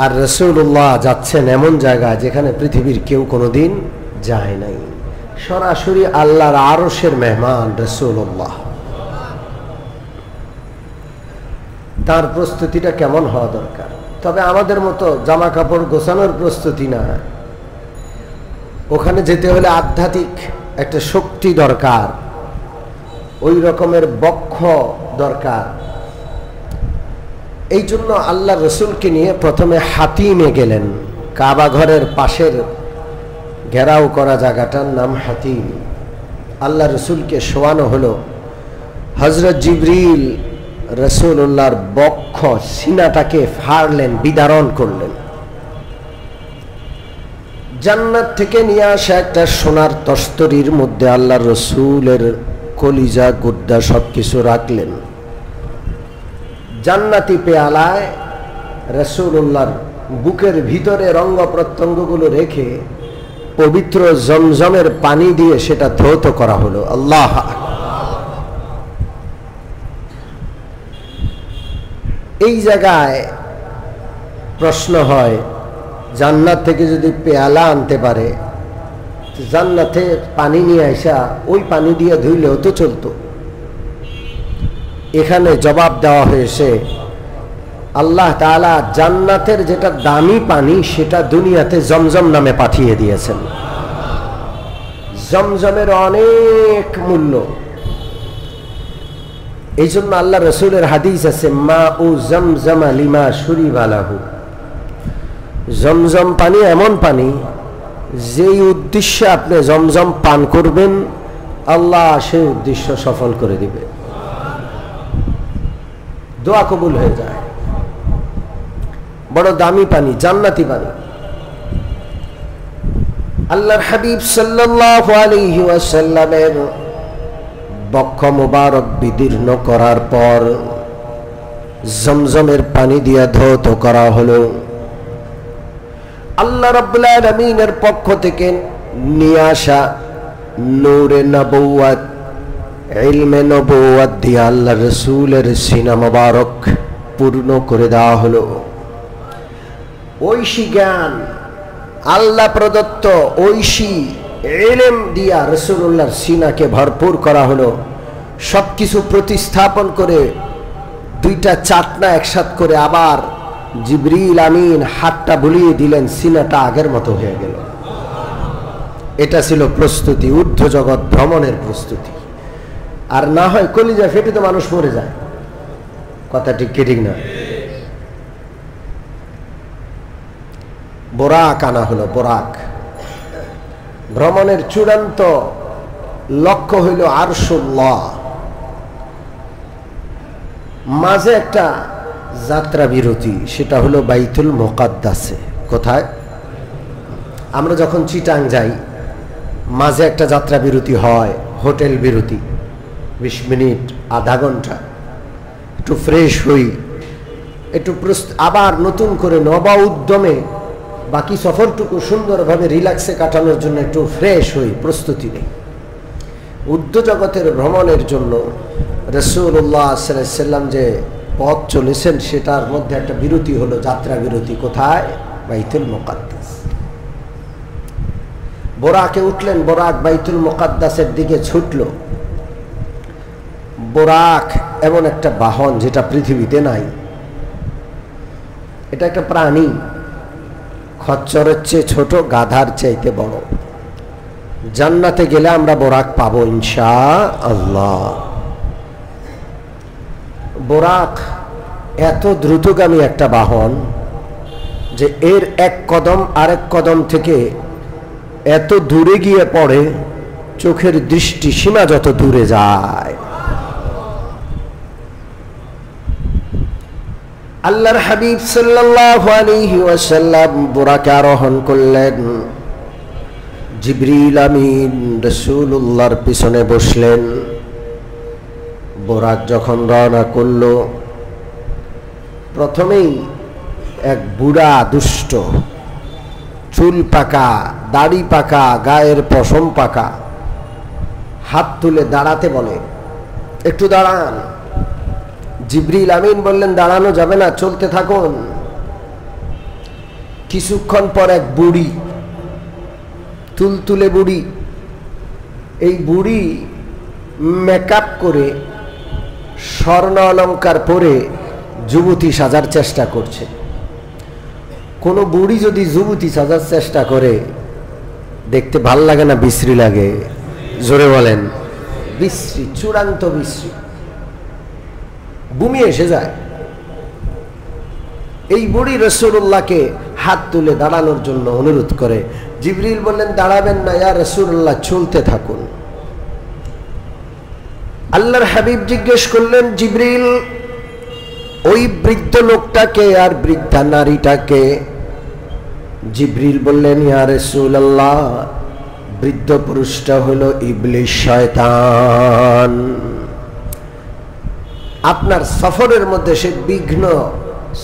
আর রাসূলুল্লাহ যাচ্ছেন এমন জায়গায় যেখানে পৃথিবীর কেউ কোনোদিন যায় নাই। সরাসরি আল্লাহর আরশের মেহমান রাসূলুল্লাহ। তার প্রস্তুতিটা কেমন হওয়া দরকার? তবে আমাদের মতো জামা কাপড় গোছানোর প্রস্তুতি না, ওখানে যেতে হলে আধ্যাত্মিক একটা শক্তি দরকার, ওই রকমের বক্ষ দরকার। এই জন্য আল্লাহ রসুলকে নিয়ে প্রথমে হাতিমে গেলেন। কাবা ঘরের পাশের ঘেরাও করা জায়গাটার নাম হাতিম। আল্লাহ রসুলকে শোয়ানো হলো। হযরত জিবরিল রাসূলুল্লাহর বক্ষ সিনাটাকে ফাড়লেন, বিদারণ করলেন। জান্নাত থেকে নিয়ে আসা একটা সোনার তস্তরির মধ্যে আল্লাহ রসুলের কলিজা গুদ্দা সবকিছু রাখলেন। জান্নাতি পেয়ালায় রাসূলুল্লাহর বুকের ভিতরে অঙ্গ প্রত্যঙ্গগুলো রেখে পবিত্র জমজমের পানি দিয়ে সেটা ধৌত করা হলো। আল্লাহ! এই জায়গায় প্রশ্ন হয়, জান্নাত থেকে যদি পেয়ালা আনতে পারে, জান্নাতে পানি নিয়ে আসা ওই পানি দিয়ে ধুইলেও তো চলতো। এখানে জবাব দেওয়া হয়েছে, আল্লাহ তাআলা জান্নাতের যেটা দামি পানি সেটা দুনিয়াতে জমজম নামে পাঠিয়ে দিয়েছেন। জমজমের অনেক মূল্য। এই জন্য আল্লাহ রসুলের হাদিস আছে, মা উ জমজম লিমা শুরিবা লাহু। জমজম পানি এমন পানি, যেই উদ্দেশ্যে আপনি জমজম পান করবেন আল্লাহ সেই উদ্দেশ্য সফল করে দিবে, দোয়া কবুল হয়ে যায়। বড় দামি পানি, জান্নাতি পানি। আল্লাহর হাবিব সাল্লাল্লাহু আলাইহি ওয়াসাল্লামের বক্ষ মুবারক বিদীর্ণ করার পর জমজমের পানি দিয়ে ধৌত করা হলো। আল্লাহ রাব্বুল আলামিনের পক্ষ থেকে নিয়ে আসা নূরে নবুয়ত, ইলমে নবুয়ত দিয়ে আল্লাহ রসুলের সিনা মুবারক পূর্ণ করে দেওয়া হলো। ঐশী জ্ঞান, আল্লাহ প্রদত্ত ঐশী ইলম দিয়া রাসূলুল্লাহর সিনাকে ভরপুর করা হলো। সবকিছু প্রতিস্থাপন করে দুইটা চাটনা একসাথ করে আবার জিবরিল আমিন হাতটা বুলিয়ে দিলেন, সিনাটা আগের মতো হয়ে গেল। এটা ছিল প্রস্তুতি, ঊর্ধ্ব জগৎ ভ্রমণের প্রস্তুতি। আর না হয় কলিজা ফেটে তো মানুষ মরে যায়। কথা ঠিক কি ঠিক না? বোরাক আনা হলো। বোরাক ভ্রমণের চূড়ান্ত লক্ষ্য হইল আরশুল্লাহ। মাঝে একটা যাত্রা বিরতি, সেটা হলো বাইতুল মুকাদ্দাসে। কোথায়? আমরা যখন চিটাং যাই মাঝে একটা যাত্রা বিরতি হয়, হোটেল বিরতি, 20 মিনিট আধা ঘন্টা, একটু ফ্রেশ হই, একটু আবার নতুন করে নবা উদ্যমে বাকি সফরটুকু সুন্দরভাবে রিল্যাক্সে কাটানোর জন্য একটু ফ্রেশ হই, প্রস্তুতি নেই। ঊর্ধ্ব জগতের ভ্রমণের জন্য রাসূলুল্লাহ সাল্লাল্লাহু আলাইহি ওয়াসাল্লাম যে পথ চলেছেন সেটার মধ্যে একটা বিরতি হলো, যাত্রা বিরতি। কোথায়? বাইতুল মুকাদ্দাস। বোরাকে উঠলেন, বোরাক বাইতুল মুকাদ্দাসের দিকে ছুটল। বোরাক এমন একটা বাহন যেটা পৃথিবীতে নাই। এটা একটা প্রাণী, খচ্চরের চেয়ে ছোট, গাধার চাইতে বড়। জান্নাতে গেলে আমরা বোরাক পাবো ইনশাআল্লাহ। বোরাক এত দ্রুতগামী একটা বাহন যে এর এক কদম আরেক কদম থেকে এত দূরে গিয়ে পড়ে, চোখের দৃষ্টি সীমা যত দূরে যায়। আল্লাহর হাবিব সাল্লাল্লাহু আলাইহি ওয়াসাল্লাম বোরাকে আরোহণ করলেন। জিবরিল আমিন রাসূলুল্লাহর পিছনে বসলেন। বোরাক যখন রওনা করল, প্রথমেই এক বুড়া দুষ্ট, চুল পাকা, দাড়ি পাকা, গায়ের পশম পাকা, হাত তুলে দাঁড়াতে বলে, একটু দাঁড়ান। জিবরিল আমিন বললেন, দাঁড়ানো যাবে না, চলতে থাকুন। কিছুক্ষণ পর এক বুড়ি, তুলতুলে বুড়ি, এই বুড়ি মেকআপ করে স্বর্ণ অলংকার পরে যুবতী সাজার চেষ্টা করছে। কোনো বুড়ি যদি যুবতী সাজার চেষ্টা করে দেখতে ভাল লাগে না বিশ্রী লাগে? জোরে বলেন। বিশ্রী, চূড়ান্ত বিশ্রী, বমি এসে যায়। এই বুড়ি রাসূলুল্লাহকে হাত তুলে দাঁড়ানোর জন্য অনুরোধ করে। জিবরিল বললেন, দাঁড়াবেন না ইয়া রাসূলুল্লাহ, চলতে থাকুন। আল্লাহর হাবিব জিজ্ঞেস করলেন, জিবরিল ওই বৃদ্ধ লোকটাকে আর বৃদ্ধা নারীটাকে? জিবরিল বললেন, ইয়া রাসূলুল্লাহ, বৃদ্ধ পুরুষটা হলো ইবলিস, শয়তান। আপনার সফরের মধ্যে সে বিঘ্ন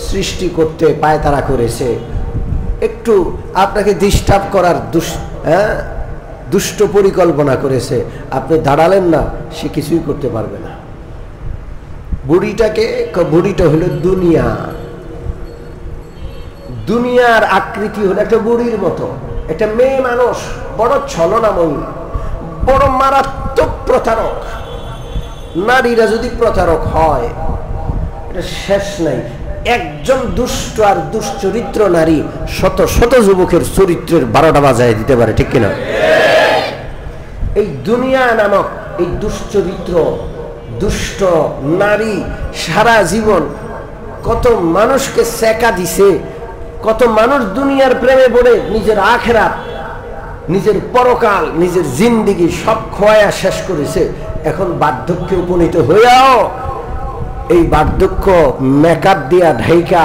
সৃষ্টি করতে পায়তারা করেছে, একটু আপনাকে ডিস্টার্ব করার দুষ্ট পরিকল্পনা করেছে। আপনি দাঁড়ালেন না, সে কিছুই করতে পারবে না। বুড়িটা হলো দুনিয়া। দুনিয়ার আকৃতি হলো একটা বুড়ির মতো, একটা মেয়ে মানুষ, বড় ছলনাময়ী, বড় মারাত্মক প্রতারক। নারীরা যদি প্রতারক হয় এটা শেষ নাই। একজন দুষ্ট আর দুশ্চরিত্র নারী শত শত যুবকের চরিত্রের 12টা বাজায় দিতে পারে, ঠিক কিনা? এই দুনিয়া নামক এই দুশ্চরিত্র দুষ্ট নারী সারা জীবন কত মানুষকে সেকা দিছে, কত মানুষ দুনিয়ার প্রেমে পড়ে নিজের আখিরাত, নিজের পরকাল, নিজের জিন্দেগি সব খোয়া শেষ করেছে। এখন বার্ধক্যে উপনীত হইয়াও এই বার্ধক্য মেকআপ দিয়া ঢাইকা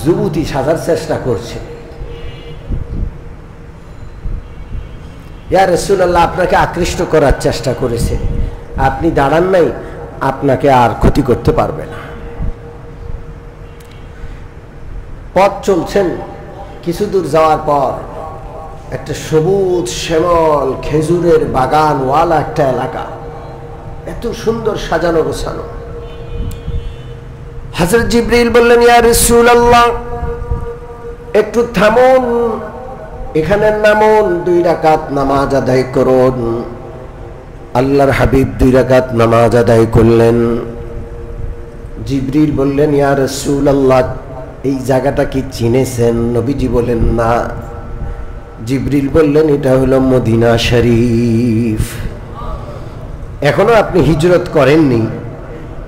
যুবতী সাজার চেষ্টা করছে। ইয়া রাসূলুল্লাহ, আপনাকে আকৃষ্ট করার চেষ্টা করেছে, আপনি দাঁড়ান নাই, আপনাকে আর ক্ষতি করতে পারবে না। পথ চলছেন, কিছু দূর যাওয়ার পর একটা সবুজ শ্যামল খেজুরের বাগান ওয়ালা একটা এলাকা, এত সুন্দর সাজানো গোছানো। হযরত জিবরিল বললেন, ইয়া রাসূলুল্লাহ, একটু থামুন, এখানে নামুন, 2 রাকাত নামাজ আদায় করুন। আল্লাহর হাবিব 2 রাকাত নামাজ আদায় করলেন। জিবরিল বললেন, ইয়া রাসূলুল্লাহ, এই জায়গাটা কি চিনেছেন? নবীজি বলেন, না। জিবরিল বললেন, এটা হলো মদিনা শরীফ। এখনো আপনি হিজরত করেননি,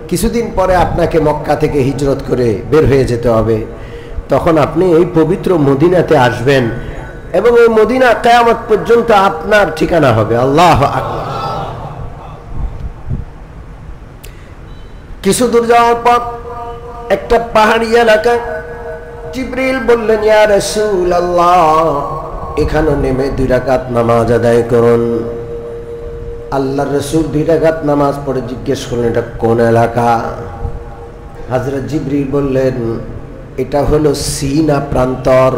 কিছুদিন পরে আপনাকে মক্কা থেকে হিজরত করে বের হয়ে যেতে হবে। তখন আপনি এই পবিত্র মদিনাতে আসবেন এবং এই মদিনা কিয়ামত পর্যন্ত আপনার ঠিকানা হবে। আল্লাহু আকবার। কিছু দূর যাওয়ার পর একটা পাহাড়ি এলাকা। জিবরিল বললেন, ইয়া রাসূলুল্লাহ, এখানে নেমে 2 রাকাত নামাজ আদায় করুন। আল্লাহর রাসূল 2 রাকাত নামাজ পড়ে জিজ্ঞেস করলেন, এটা কোন এলাকা? হযরত জিবরিল বললেন, এটা হলো সিনা প্রান্তর।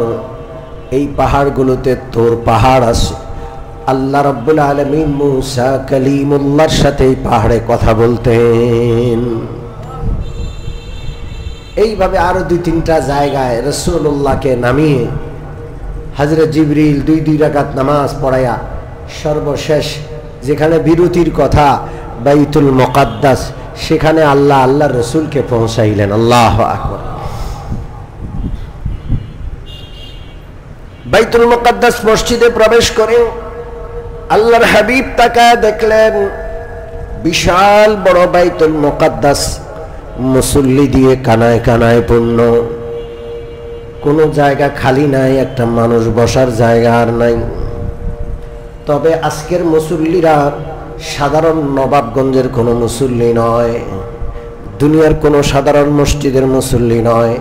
এই পাহাড়গুলোতে তোর পাহাড় আছে। আল্লাহ রাব্বুল আলামিন মুসা কালিমুল্লাহর সাথে এই পাহাড়ে কথা বলতেন। এইভাবে আরো 2-3টা জায়গায় রাসূলুল্লাহকে নামিয়ে হযরত জিবরিল 2 রাকাত নামাজ পড়ায়া সর্বশেষ যেখানে বিরতির কথা বাইতুল মুকাদ্দাস, সেখানে আল্লাহর রাসূলকে পৌঁছাইলেন। আল্লাহু আকবার। বাইতুল মুকাদ্দাস মসজিদে প্রবেশ করে আল্লাহর হাবিব তাকায় দেখলেন বিশাল বড় বাইতুল মুকাদ্দাস মুসল্লি দিয়ে কানায় কানায় পূর্ণ। কোনো জায়গা খালি নাই, একটা মানুষ বসার জায়গা আর নাই। তবে আজকের মুসল্লিরা সাধারণ নবাবগঞ্জের কোনো মুসল্লি নয়, দুনিয়ার কোনো সাধারণ মসজিদের মুসল্লি নয়।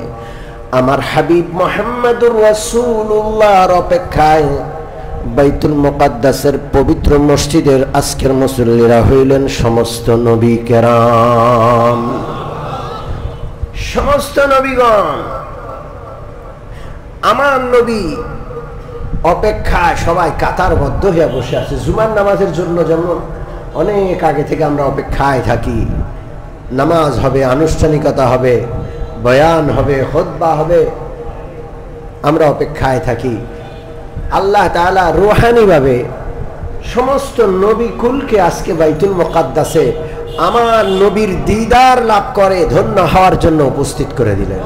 আমার হাবিব মুহাম্মদুর রাসূলুল্লাহর অপেক্ষায় বাইতুল মুকাদ্দাসের পবিত্র মসজিদের আজকের মুসল্লিরা হইলেন সমস্ত নবী কেরাম, সমস্ত নবীগণ। আমার নবী অপেক্ষায় সবাই কাতারবদ্ধ হয়ে বসে আছে। জুমার নামাজের জন্য যেমন অনেক আগে থেকে আমরা অপেক্ষায় থাকি, নামাজ হবে, আনুষ্ঠানিকতা হবে, বয়ান হবে, খুতবা হবে, আমরা অপেক্ষায় থাকি। আল্লাহ তাআলা রূহানীভাবে সমস্ত নবী কুলকে আজকে বাইতুল মুকাদ্দাসে আমার নবীর দিদার লাভ করে ধন্য হওয়ার জন্য উপস্থিত করে দিলেন।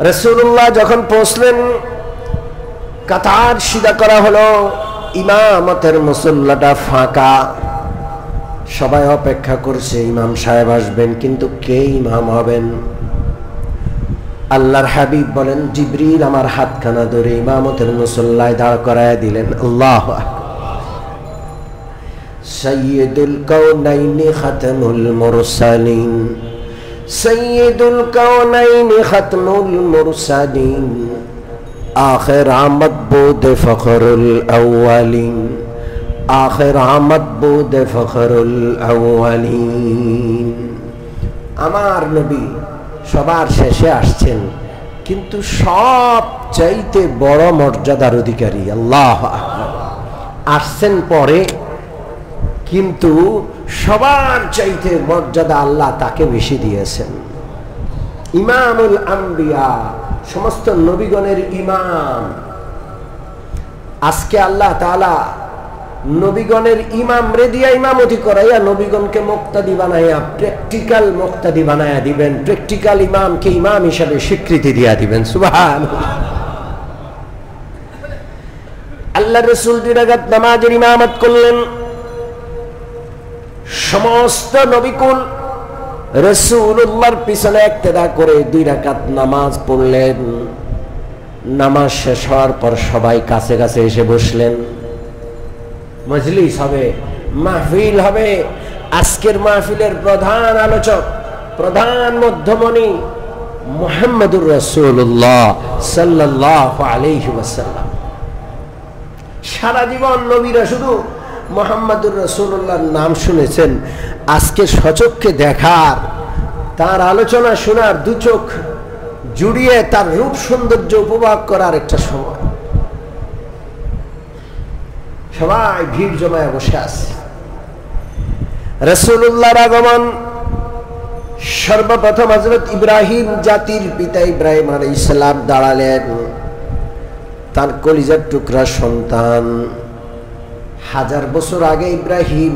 রাসূলুল্লাহ যখন পৌঁছলেন, কাতার সিধা করা হলো, ইমামতের মুসল্লাটা ফাঁকা, সবাই অপেক্ষা করছে ইমাম সাহেব আসবেন, কিন্তু কে ইমাম হবেন? আল্লাহর হাবিব বলেন, জিবরিল আমার হাতখানা ধরে ইমামতের মুসল্লায় দাঁড় করায় দিলেন। আল্লাহু আকবার। সাইয়্যিদুল কাউনাইনি খাতামুল মুরসালিন, সাইয়্যিদুল কাউনাইনি খাতামুল মুরসালিন, আখির আমদ বুদ ফখরুল আউয়ালিন, আখির আমদ বুদ ফখরুল আউয়ালিন। আমার নবী সবার শেষে আসছেন, কিন্তু সব চাইতে বড় মর্যাদার অধিকারী। আল্লাহু আকবার। আসছেন পরে, কিন্তু সবার চাইতে মর্যাদা আল্লাহ তাকে বেশি দিয়েছেন। ইমামুল আম্বিয়া, সমস্ত নবীগণের ইমাম। আজকে আল্লাহ তাআলা নবীগণের ইমাম রে দিয়া ইমামতি করাইয়া নবীগণকে মুক্তাদি বানাইয়া প্র্যাকটিক্যাল মুক্তাদি বানাইয়া দিবেন, প্র্যাকটিক্যাল ইমামকে ইমাম হিসাবে স্বীকৃতি দিয়া দিবেন। সুবহানাল্লাহ। আল্লাহ রাসূল 2 রাকাত নামাজের ইমামত করলেন। সমস্ত নবীকুল রাসূলুল্লাহর পিছনে ইক্তেদা করে 2 রাকাত নামাজ পড়লেন। নামাজ শেষ হওয়ার পর সবাই কাছে কাছে এসে বসলেন। মজলিস হবে, মাহফিল হবে। আজকের মাহফিলের প্রধান আলোচক, প্রধান মধ্যমণি মুহাম্মদুর রাসূলুল্লাহ সাল্লাল্লাহু আলাইহি ওয়াসাল্লাম। সারা জীবন নবীরা শুধু মুহাম্মদুর রাসূলুল্লাহর নাম শুনেছেন, আজকে সচক্ষে দেখার, তার আলোচনা শোনার, 2 চোখ জুড়িয়ে তার রূপ সৌন্দর্য উপভোগ করার একটা সময়। সবাই ভিড় জমায় বসে আছে। রাসূলুল্লাহর আগমন। সর্বপ্রথম হযরত ইব্রাহিম, জাতির পিতা ইব্রাহিম আলাইহিস সালাম দাঁড়ালেন। তার কলিজার টুকরা সন্তান, 1000 বছর আগে ইব্রাহিম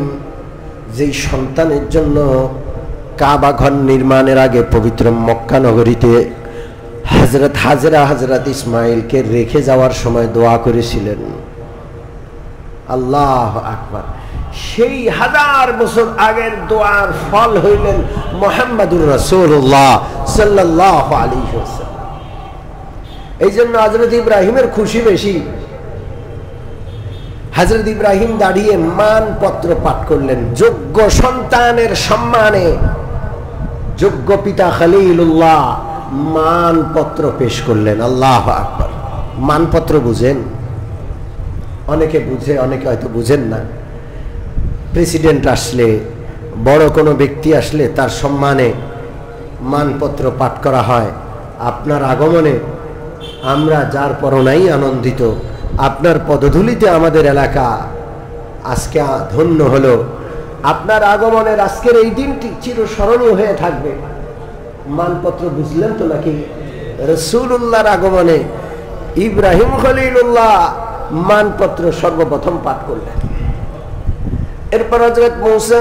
যেই সন্তানের জন্য কাবা ঘর নির্মাণের আগে পবিত্র মক্কা নগরীতে হযরত হাজরা, হযরত ইসমাইলকে রেখে যাওয়ার সময় দোয়া করেছিলেন। আল্লাহু আকবার। সেই 1000 বছর আগের দোয়ার ফল হইলেন মুহাম্মদুর রাসূলুল্লাহ সাল্লাল্লাহু আলাইহি ওয়াসাল্লাম। এই জন্য হযরত ইব্রাহিমের খুশি বেশি। হযরত ইব্রাহিম দাঁড়িয়ে মানপত্র পাঠ করলেন, যোগ্য সন্তানের সম্মানে। যোগ্য পিতা খলিলুল্লাহ মানপত্র পেশ করলেন। আল্লাহু আকবার। মানপত্র বুঝেন? অনেকে বুঝে, অনেকে হয়তো বুঝেন না। প্রেসিডেন্ট আসলে, বড় কোনো ব্যক্তি আসলে তার সম্মানে মানপত্র পাঠ করা হয়। আপনার আগমনে আমরা যার পরনাই আনন্দিত। আপনার পদধূলিতে আমাদের এলাকা আজকে ধন্য হলো। আপনার আগমনের আজকের এই দিনটি চিরস্মরণীয় হয়ে থাকবে। মানপত্র বুঝলেন তো নাকি? রাসূলুল্লাহর আগমনে ইব্রাহিম খলিলুল্লাহ মানপত্র সর্বপ্রথম পাঠ করলেন। এরপর হযরত মূসা,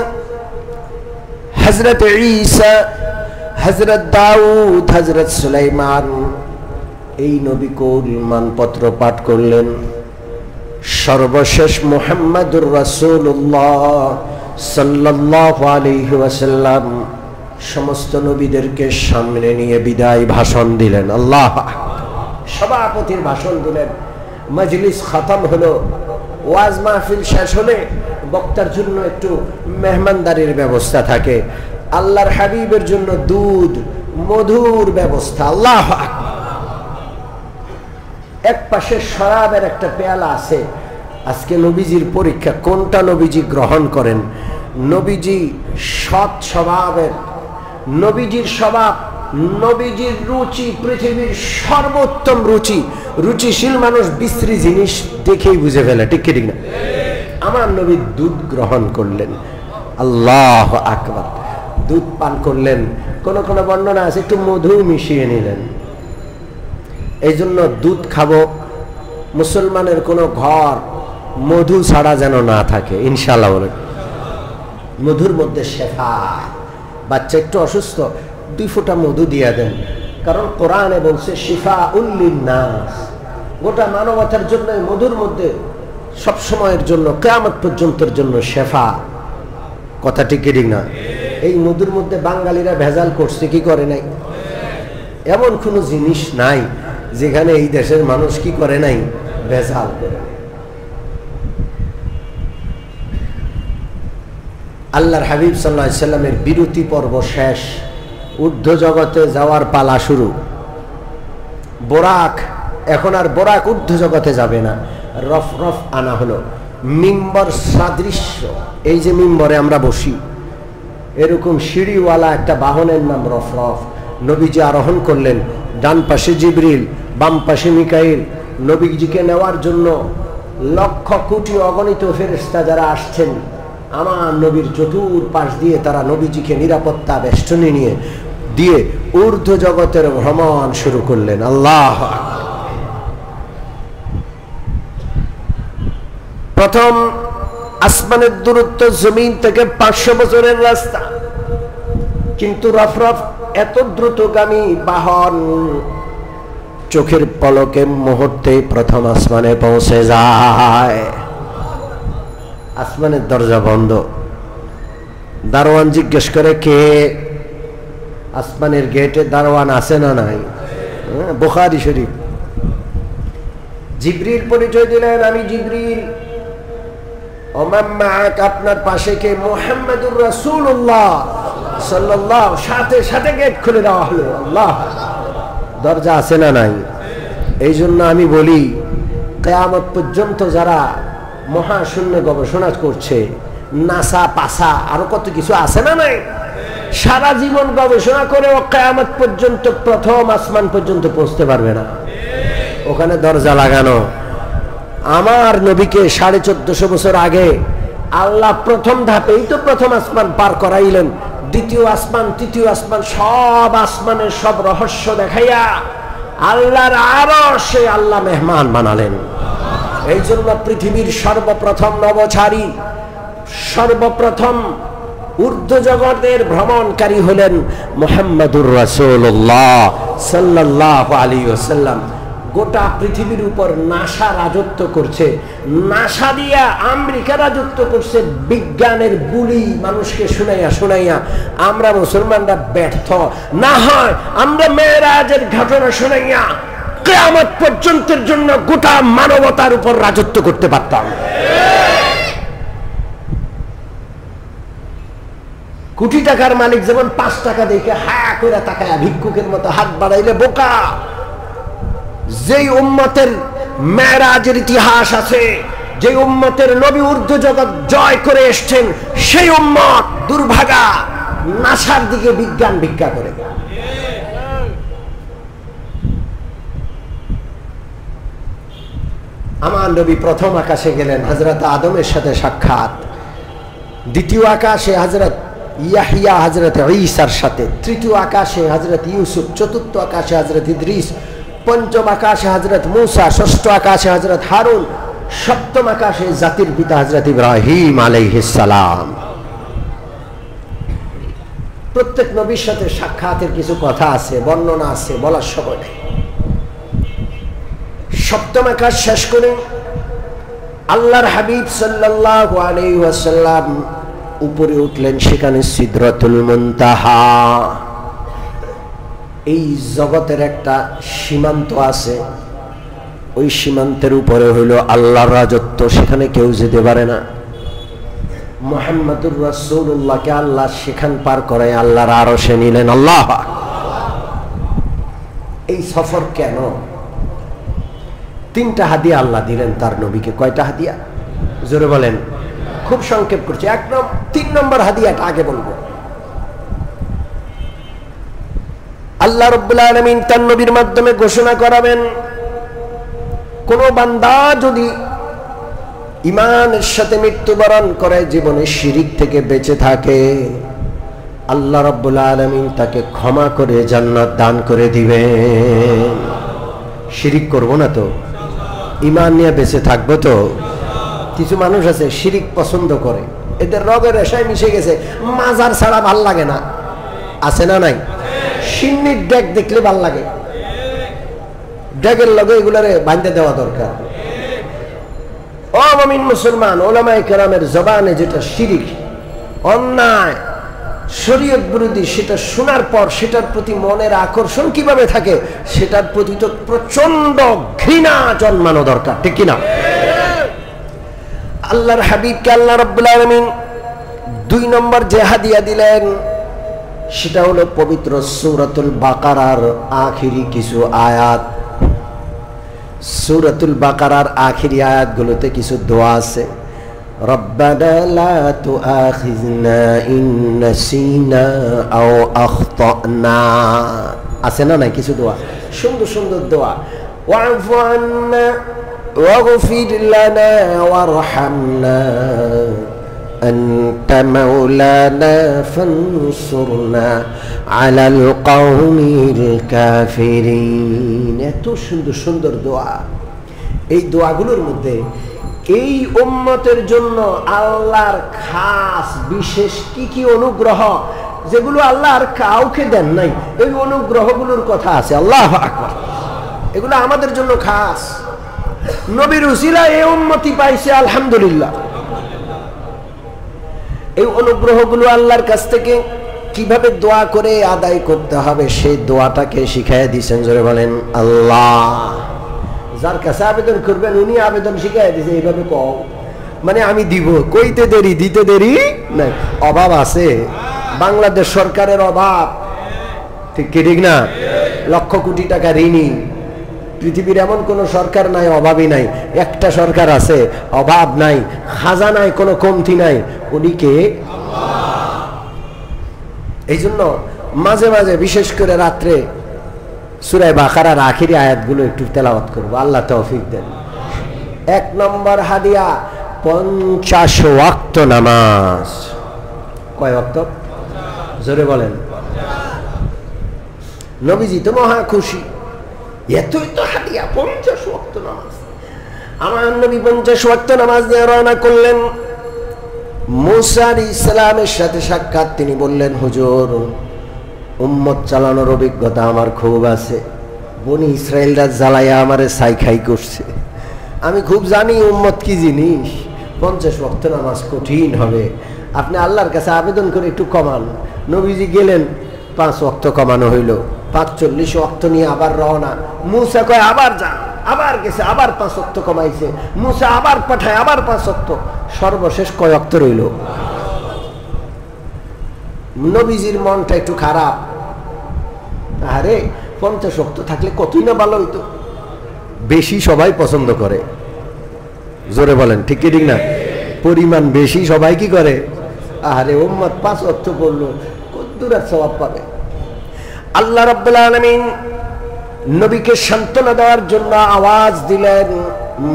হযরত ঈসা, হযরত দাউদ, হযরত সুলাইমান এই নবীকুল মানপত্র পাঠ করলেন। সর্বশেষ মুহাম্মদুর রাসূলুল্লাহ সাল্লাল্লাহু আলাইহি ওয়াসাল্লাম সমস্ত নবীদেরকে সামনে নিয়ে বিদায় ভাষণ দিলেন। আল্লাহ, সভাপতির ভাষণ দিলেন। মজলিস খতম হলো। ওয়াজ মাহফিল শেষ হলে বক্তার জন্য একটু মেহমানদারির ব্যবস্থা থাকে। আল্লাহর হাবিবের জন্য দুধ, মধুর ব্যবস্থা। আল্লাহ আকবার। এক পাশে শরাবের একটা পেয়ালা আছে। আজকে নবীজির পরীক্ষা, কোনটা নবীজি গ্রহণ করেন। নবীজি সৎ স্বভাবের, নবীজির স্বভাব, নবীজির রুচি পৃথিবীর সর্বোত্তম রুচি। রুচিশীল মানুষ বিশ্রী জিনিস দেখেই বুঝে ফেলে, ঠিক কি ঠিক না? আমার নবী দুধ গ্রহণ করলেন। আল্লাহ আকবার। দুধ পান করলেন, কোন কোন বর্ণনা আছে একটু মধু মিশিয়ে নিলেন। এই জন্য দুধ খাবো, মুসলমানের কোন ঘর মধু ছাড়া যেন না থাকে ইনশাআল্লাহ বলেন। মধুর মধ্যে শেফা, বাচ্চা একটু অসুস্থ 2 ফোঁটা মধু দিয়ে দেন, কারণ কোরআনে বলছে শিফাউল লিন্নাস, গোটা মানবতার জন্য মধুর মধ্যে সব সময়ের জন্য কিয়ামত পর্যন্তের জন্য শেফা। কথা ঠিক ঠিক না? এই মধুর মধ্যে বাঙালিরা ভেজাল করছে কি করে নাই? এমন কোনো জিনিস নাই যেখানে এই দেশের মানুষ কি করে নাই, ভেজাল করে। আল্লাহর হাবিব সাল্লাল্লাহু আলাইহি সাল্লামের বিরতি পর্ব শেষ, ঊর্ধ্ব জগতে যাওয়ার পালা শুরু। বোরাক, এখন আর বোরাক ঊর্ধ্ব জগতে যাবে না, রফ রফ আনা হলো। মিম্বর সাদৃশ্য, এই যে মিম্বরে আমরা বসি, এরকম সিঁড়িওয়ালা একটা বাহনের নাম রফ রফ। নবীজি আরোহণ করলেন, ডান পাশে জিবরিল, বাম পাশে মিকাইল। নবীজিকে নেওয়ার জন্য লক্ষ কোটি অগণিত ফেরেশতা যারা আসছেন, আমার নবীর চতুর পাশ দিয়ে তারা নবীজিকে নিরাপত্তা বেষ্টনী নিয়ে দিয়ে ঊর্ধ্ব জগতের ভ্রমণ শুরু করলেন। আল্লাহ, প্রথম আসমানের দূরত্ব জমিন থেকে 500 বছরের রাস্তা, কিন্তু রফরফ এত দ্রুতগামী বাহন, চোখের পলকে মুহূর্তে প্রথম আসমানে পৌঁছে যায়। আসমানের দরজা বন্ধ, দারোয়ান জিজ্ঞেস করে কে? আসমানের গেটে দারোয়ান আছে না নাই? বুখারী শরীফ। জিবরিল পরিচয় দিলেন, আমি জিবরিল। ওমান মাআক, আপনার পাশে কে? মুহাম্মাদুর রাসূলুল্লাহ সাল্লাল্লাহু। সাথে সাথে গেট খুলে দেওয়া হলো। আল্লাহ, দরজা আছে না নাই? এই জন্য আমি বলি, কিয়ামত পর্যন্ত যারা মহাশূন্য গবেষণা করছে, নাসা পাসা আরো কত কিছু আছে না নাই, সারা জীবন গবেষণা করে ও কিয়ামত পর্যন্ত প্রথম আসমান পর্যন্ত পৌঁছতে পারবে না। ওখানে দরজা লাগানো। আমার নবীকে 1450 বছর আগে আল্লাহ প্রথম ধাপেই তো প্রথম আসমান পার করাইলেন। দ্বিতীয় আসমান, তৃতীয় আসমান, সব আসমানের সব রহস্য দেখাইয়া আল্লাহর আরশে আল্লাহ মেহমান বানালেন। এই জন্য পৃথিবীর সর্বপ্রথম নবচারী, সর্বপ্রথম ঊর্ধ্ব জগতের ভ্রমণকারী হলেন মুহাম্মাদুর রাসূলুল্লাহ সাল্লাল্লাহু আলাইহি ওয়াসাল্লাম। গোটা পৃথিবীর উপর নাসা রাজত্ব করছে, নাসা দিয়া আমেরিকা রাজত্ব করছে। বিজ্ঞানের বুলি মানুষকে শুনাইয়া শুনাইয়া আমরা মুসলমানরা ব্যর্থ। না হয় আমরা মেরাজের ঘটনা শুনাইয়া কিয়ামত পর্যন্তের জন্য গোটা মানবতার উপর রাজত্ব করতে পারতাম। কোটি টাকার মালিক যেমন 5 টাকা দেখে হা করে তাকায় ভিক্ষুকের মতো হাত বাড়াইলে বোকা। যেই উম্মতের মেরাজের ইতিহাস আছে, যে উম্মতের নবী ঊর্ধ্ব জগৎ জয় করে এসছেন, সেই উম্মত দুর্ভাগা নাসার দিকে বিজ্ঞান ভিক্ষা করে। আমার নবী প্রথম আকাশে গেলেন, হযরত আদমের সাথে সাক্ষাৎ। দ্বিতীয় আকাশে হযরত ইয়াহইয়া, হযরত ঈসার সাথে। তৃতীয় আকাশে হযরত ইউসুফ। চতুর্থ আকাশে হযরত ইদ্রিস। পঞ্চম আকাশে হযরত মূসা। ষষ্ঠ আকাশে হযরত হারুন। সপ্তম আকাশে জাতির পিতা হযরত ইব্রাহিম আলাইহিস সালাম। প্রত্যেক নবীর সাথে সাক্ষাতের কিছু কথা আছে, বর্ণনা আছে, বলার সময় নেই। সপ্তম আকাশ শেষ করে আল্লাহর হাবিব সাল্লাল্লাহু আলাইহি ওয়াসাল্লাম উপরে উঠলেন। সেখানে সিদরাতুল মুনতাহা, এই জগতের একটা সীমান্ত আছে, ওই সীমান্তের উপরে হইল আল্লাহর রাজত্ব, সেখানে কেউ যেতে পারে না। মুহাম্মাদুর রাসূলুল্লাহকে আল্লাহ সেখান পার করে আল্লাহর আরশে নিলেন। আল্লাহ, এই সফর কেন? 3টা হাদিয়া আল্লাহ দিলেন তার নবীকে। কয়টা হাদিয়া? জোরে বলেন। খুব সংক্ষেপ করছি। 3 নম্বর হাদিয়াটা আগে বলবো। আল্লাহ রাব্বুল আলামিন তার নবীর মাধ্যমে ঘোষণা করাবেন, কোন বান্দা যদি ঈমানের সাথে মৃত্যুবরণ করে, জীবনে শিরিক থেকে বেঁচে থাকে, আল্লাহ রাব্বুল আলামিন তাকে ক্ষমা করে জান্নাত দান করে দিবেন। শিরিক করব না তো, ঈমান নিয়ে বেঁচে থাকবো তো। কিছু মানুষ আছে শিরিক পছন্দ করে, এদের রগের রেশায় মিশে গেছে, মাজার ছাড়া ভাল লাগে না। আছে না নাই? সিন্নির ডেক দেখলে ভাল লাগে, ডেকের লগে এগুলারে বাঁধতে দেওয়া দরকার। ও মুমিন মুসলমান, ওলামায়ে কেরামের জবানে যেটা শিরিক, অন্যায়, শরীয়ত বিরোধী, সেটা শোনার পর সেটার প্রতি মনের আকর্ষণ কিভাবে থাকে, সেটার প্রতি তো প্রচন্ড ঘৃণা জন্মানো দরকার, ঠিক কিনা? আল্লাহর হাবিবকে আল্লাহ রাব্বুল আলামিন 2 নম্বর যে হাদিয়া দিলেন সেটা হলো পবিত্র সূরাতুল বাকারার আখিরি কিছু আয়াত। সূরাতুল বাকারার আখিরি আয়াতগুলোতে কিছু দোয়া আছে। রব্বানা লা তুআখিযনা ইন নাসিনা আও আখতানা, আছে না নাই কিছু দোয়া, সুন্দর সুন্দর দোয়া। ওয়া'ফু আন্না ওয়াগফির লানা ওয়ারহামনা أنت مولانا فانصرنا على القوم الكافرين। এত সুন্দর সুন্দর দোয়া। এই দোয়াগুলোর মধ্যে এই উম্মতের জন্য আল্লাহর খাস বিশেষ কি কি অনুগ্রহ, যেগুলো আল্লাহ আর কাউকে দেন নাই, এই অনুগ্রহগুলোর কথা আছে। আল্লাহু আকবার। এগুলো আমাদের জন্য খাস। নবীর উসিলায় এই উম্মতি পাইছে, আলহামদুলিল্লাহ। এই অনুগ্রহগুলো আল্লাহর কাছ থেকে কিভাবে দোয়া করে আদায় করতে হবে সেই দোয়াটাকে শিখাইয়া দিয়েছেন। জোরে বলেন আল্লাহ। যার কাছে আবেদন করবেন উনি আবেদন শিখাইয়া দিয়েছে, এইভাবে কও, মানে আমি দিব, কইতে দেরি, দিতে দেরি নাই। অভাব আছে, বাংলাদেশ সরকারের অভাব, ঠিক কি ঠিক না? লক্ষ কোটি টাকা ঋণী। পৃথিবীর এমন কোন সরকার নাই অভাবই নাই। একটা সরকার আছে অভাব নাই, খাজানায় কোনো কমতি নাই, উনি কে? এই জন্য মাঝে মাঝে বিশেষ করে রাত্রে সূরা বাকারার আখিরি আয়াতগুলো একটু তেলাওয়াত করব, আল্লাহ তৌফিক দেন। 1 নম্বর হাদিয়া 50 ওয়াক্ত নামাজ। কয় ওয়াক্ত? জোরে বলেন। নবীজি তো মহা খুশি, এতই তো হাদিয়া, 50 ওয়াক্ত নামাজ। আমার নবী 50 ওয়াক্ত নামাজ নিয়ে রওনা করলেন। মুসা আলাইহিস সালামের সাথে সাক্ষাৎ। তিনি বললেন, হুজুর, উম্মত চালানোর অভিজ্ঞতা আমার খুব আছে, বনি ইসরায়েলরা জ্বালাইয়া আমারে সাইখাই করছে, আমি খুব জানি উম্মত কি জিনিস। 50 ওয়াক্ত নামাজ কঠিন হবে, আপনি আল্লাহর কাছে আবেদন করে একটু কমান। নবীজি গেলেন, 5 ওয়াক্ত কমানো হইল। 45 ওয়াক্ত নিয়ে আবার রওনা। মুসা কয় আবার যা, আবার গেছে, আবার 5 ওয়াক্ত কমাইছে। মুসা আবার পাঠায়, আবার 5 ওয়াক্ত। সর্বশেষ কয় ওয়াক্ত রইল? নবীজির মনটা একটু খারাপ। আরে 50 ওয়াক্ত থাকলে কতই না ভালো হইতো। বেশি সবাই পছন্দ করে, জোরে বলেন ঠিক কি ঠিক না? পরিমাণ বেশি সবাই কি করে? আরে উম্মত 5 ওয়াক্ত পড়লো, কতদূর সওয়াব পাবে। আল্লাহ রাব্বুল আলামিন নবীকে সান্ত্বনা দেওয়ার জন্য আওয়াজ দিলেন,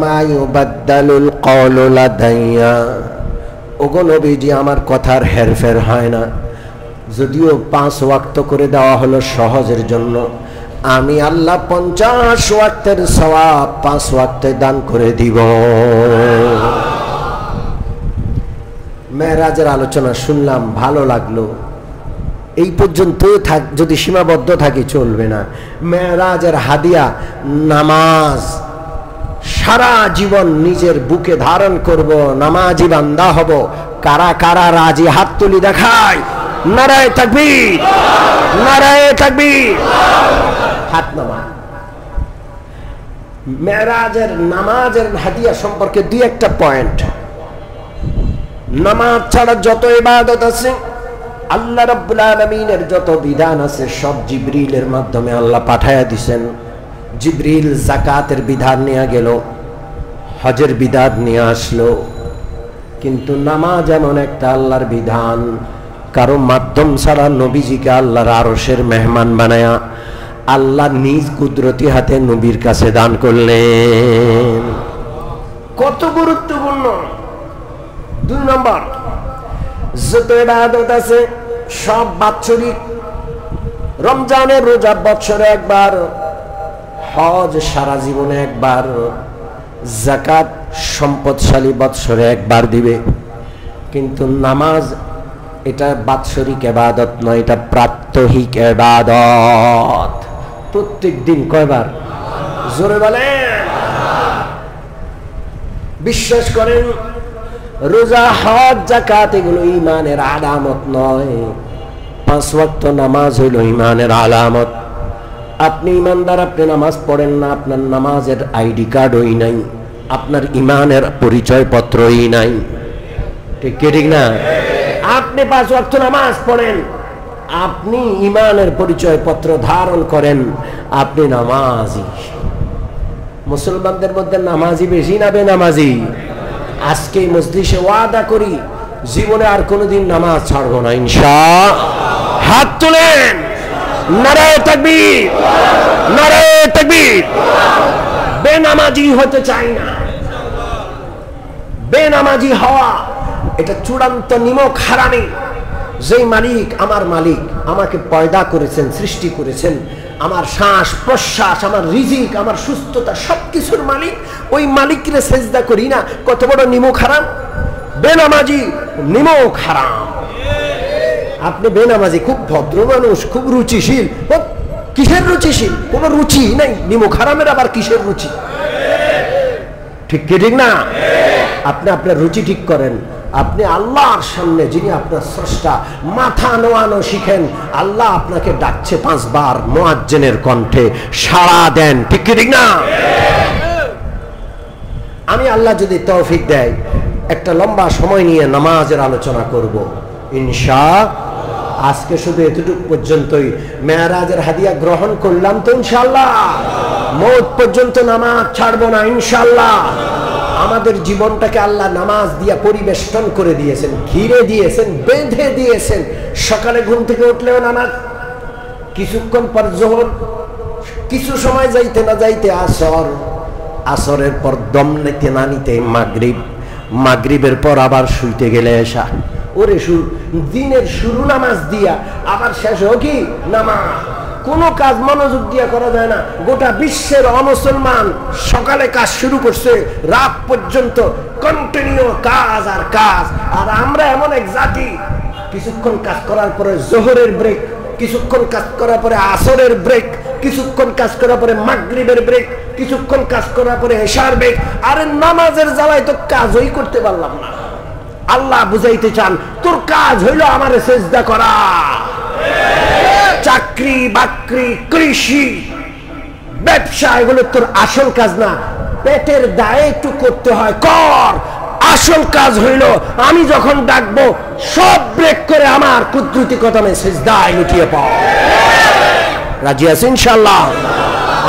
মা ইউবাদদালুল কওলু লাদাইয়া। ওগো নবীজি, আমার কথার হেরফের হয় না। যদিও 5 ওয়াক্ত করে দেওয়া হলো সহজের জন্য, আমি আল্লাহ 50 ওয়াক্তের সওয়াব 5 ওয়াক্তে দান করে দিব। মেরাজের আলোচনা শুনলাম, ভালো লাগলো। এই পর্যন্ত থাক, যদি সীমাবদ্ধ থাকি চলবে না। মেরাজের হাদিয়া নামাজ। সারা জীবন নিজের বুকে ধারণ করব, নামাজি বান্দা হব। কারা কারা রাজি হাত তুলি দেখায়। নারায়ে তাকবীর, নারায়ে তাকবীর। হাত নামা। মেরাজের নামাজের হাদিয়া সম্পর্কে 2-1টা পয়েন্ট। নামাজ ছাড়া যত ইবাদত আছে, আল্লাহ রাব্বুল আলামিনের যত বিধান আছে, সব জিবরিলের মাধ্যমে আল্লাহ পাঠায়া দিবেন। জিবরিল যাকাতের বিধান নিয়ে গেল, হজের বিধান নিয়ে আসলো, কিন্তু নামাজ এমন একটা আল্লাহর বিধান, কারো মাধ্যম ছাড়া নবীজিকে আল্লাহর আরশের মেহমান বানায়া আল্লাহ নিজ কুদরতি হাতে নবীর কাছে দান করলেন। কত গুরুত্বপূর্ণ। 2 নম্বর, যত ইবাদত আছে সব বাৎসরিক, রমজানের রোজা বছরে একবার, হজ সারা জীবনে একবার, যাকাত সম্পদশালী বৎসরে একবার দিবে। কিন্তু নামাজ এটা বাৎসরিক ইবাদত নয়, এটা প্রাত্যহিক ইবাদত। প্রত্যেক দিন কয়বার? জোরে বলেন। বিশ্বাস করেন, রোজা, হজ, যাকাত এগুলো ঈমানের আলামত নয়। 5 ওয়াক্ত নামাজ হইল ঈমানের আলামত। আপনি ঈমানদার, আপনি নামাজ পড়েন না, আপনার নামাজের আইডি কার্ডই নাই, আপনার ঈমানের পরিচয় পত্রই নাই। ঠিক কি ঠিক না? আপনি 5 ওয়াক্ত নামাজ পড়েন, আপনি ঈমানের পরিচয় পত্র ধারণ করেন, আপনি নামাজি। মুসলমানদের মধ্যে নামাজি বেশি না বেনামাজি? আজকে মজলিসে ওয়াদা করি, জীবনে আর কোনোদিন নামাজ ছাড়বো না ইনশাআল্লাহ। হাত তুলেন, নারায়ে তাকবীর, নারায়ে তাকবীর। বেনামাজি হতে চাই না। বেনামাজি হওয়া এটা চূড়ান্ত নিমক হারামি। যেই মালিক, আমার মালিক, আমাকে পয়দা করেছেন, সৃষ্টি করেছেন, আমার শ্বাস প্রশ্বাস, আমার রিজিক, আমার সুস্থতা, সবকিছুর মালিক, ওই মালিককে সেজদা করি না, কত বড় নিমক হারাম। বেনামাজি নিমক হারাম। আপনি বেনামাজি, খুব ভদ্র মানুষ, খুব রুচিশীল। কিসের রুচিশীল? কোন রুচি নাই। নিমক হারামের আবার কিসের রুচি? ঠিক কি ঠিক না? আপনি আপনার রুচি ঠিক করেন। আপনি আল্লাহর সামনে, যিনি আপনার স্রষ্টা, মাথা নোয়ানো শিখেন। আল্লাহ আপনাকে ডাকছে 5 বার, মুয়াজ্জিনের কণ্ঠে সাড়া দেন। ঠিক কি ঠিক না? আমি আল্লাহ যদি তৌফিক দেয়, একটা লম্বা সময় নিয়ে নামাজের আলোচনা করব ইনশাআল্লাহ। আজকে শুধু এতটুকু পর্যন্তই। মেরাজের হাদিয়া গ্রহণ করলাম তো ইনশাআল্লাহ। মওত পর্যন্ত নামাজ ছাড়বো না ইনশাআল্লাহ। আমাদের জীবনটাকে আল্লাহ নামাজ দিয়া পরিবেষ্টন করে দিয়েছেন, ঘিরে দিয়েছেন, বেঁধে দিয়েছেন। সকালে ঘুম থেকে উঠলেও নামাজ, কিছুক্ষণ পর যোহর, কিছু সময় যাইতে না যাইতে আসর, আসরের পর দম নিতে না নিতে মাগরিব, মাগরিবের পর আবার শুইতে গেলে এশা। ওরে দিনের শুরু নামাজ দিয়া, আবার শেষ হোক কি নামাজ। কোনো কাজ মনোযোগ দিয়া করা যায় না। গোটা বিশ্বের অমুসলমান সকালে কাজ শুরু করছে, রাত পর্যন্ত কন্টিনিউ কাজ আর কাজ। আর আমরা এমন এক জাতি, কিছুক্ষণ কাজ করার পরে জোহরের ব্রেক, কিছুক্ষণ কাজ করার পরে আসরের ব্রেক, কিছুক্ষণ কাজ করার পরে মাগরিবের ব্রেক, কিছুক্ষণ কাজ করার পরে এশার ব্রেক। আরে নামাজের জ্বালায় তো কাজই করতে পারলাম না। আল্লাহ বুঝাইতে চান, তোর কাজ হইল আমারে সেজদা করা। চাকরি বাকরি, কৃষি, ব্যবসা, এগুলো তোর আসল কাজ না। পেটের দায়ে একটু করতে হয়, কর। আসল কাজ হইল আমি যখন ডাকবো সব ব্রেক করে আমার কুদরতি কদমে সিজদায় লুটিয়ে পড়। রাজি আছেন ইনশাআল্লাহ?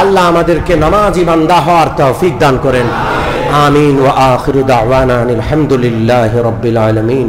আল্লাহ আমাদেরকে নামাজি বান্দা হওয়ার তৌফিক দান করেন। আমিন। ওয়া আখিরু দাওয়ানা আলহামদুলিল্লাহি রাব্বিল আলামিন।